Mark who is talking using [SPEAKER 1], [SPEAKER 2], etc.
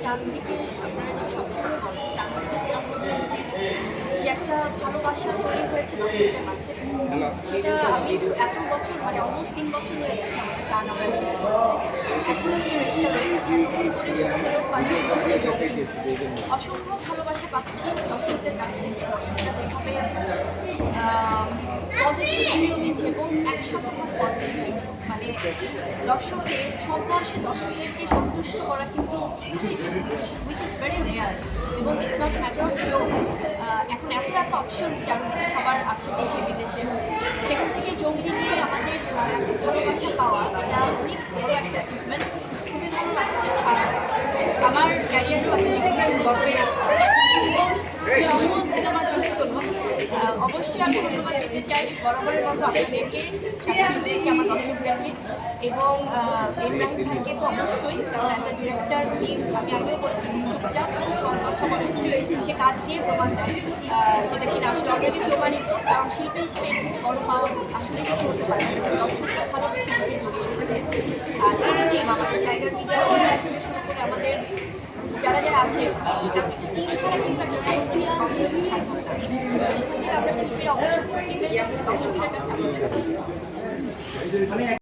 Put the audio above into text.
[SPEAKER 1] ডান দিকে আপনারা যে সবসময় বলেন ডান দিকে যে একটা ভালোবাসা তৈরি হয়েছে দর্শকদের মাঝে, সেটা আমি এত বছর মানে অলমোস্ট 3 বছর হয়ে গেছে আমাদের গান আমরা শুরু করেছি। এখনো সেই রেসটা রয়ে গেছে। অসম্ভব ভালোবাসা পাচ্ছি দর্শকদের কাছ থেকে। দর্শকরা যেভাবে পজিটিভ রিভিউ দিচ্ছে এবং 100% পজিটিভ, মানে দর্শকদের সর্বশেষে দর্শকদেরকে সন্তুষ্ট করা কিন্তু উইচ ইজ ভেরি রেয়ার এবং it's not matter of joke. এখন এত অপশনস সবার আছে দেশে বিদেশে, সেখান থেকে জঙ্গি নিয়ে আমাদের ভালোবাসা পাওয়া এটা অনেক বড় একটা অ্যাচিভমেন্ট। খুবই ভালো লাগছে। আর আমার ক্যারিয়ারেও সিনেমা চুজ করবো। অবশ্যই আমি ধন্যবাদ দিতে চাই বরাবরের মতো আপনাদেরকে, শিল্পীদেরকে, আমার দর্শকদেরকে এবং ইব্রাহিম ভাইকে তো অবশ্যই। অ্যাজ এ ডিরেক্টর আমি আগেও বলেছি চুপচাপ কথা বলে, সে কাজ দিয়ে প্রমাণ দেয়। সেটা কিনা আসলে অলরেডি প্রমাণিত, কারণ শিল্পী হিসেবে এরকম বড় পাওয়া আসলে কিছু হতে পারে। দর্শকরা ভালোবেসে আমাকে জড়িয়ে রেখেছে। আর পুরো টিম আমাদের টাইগার মিডিয়া থেকে শুরু করে আমাদের যারা আছে টিম ছাড়া কিন্তু একটা ম্যাগাজিন কখনোই সম্ভব না। সেখান থেকে আমরা শিল্পীরা অবশ্যই টিমের কাছে দর্শকদের কাছে আসলে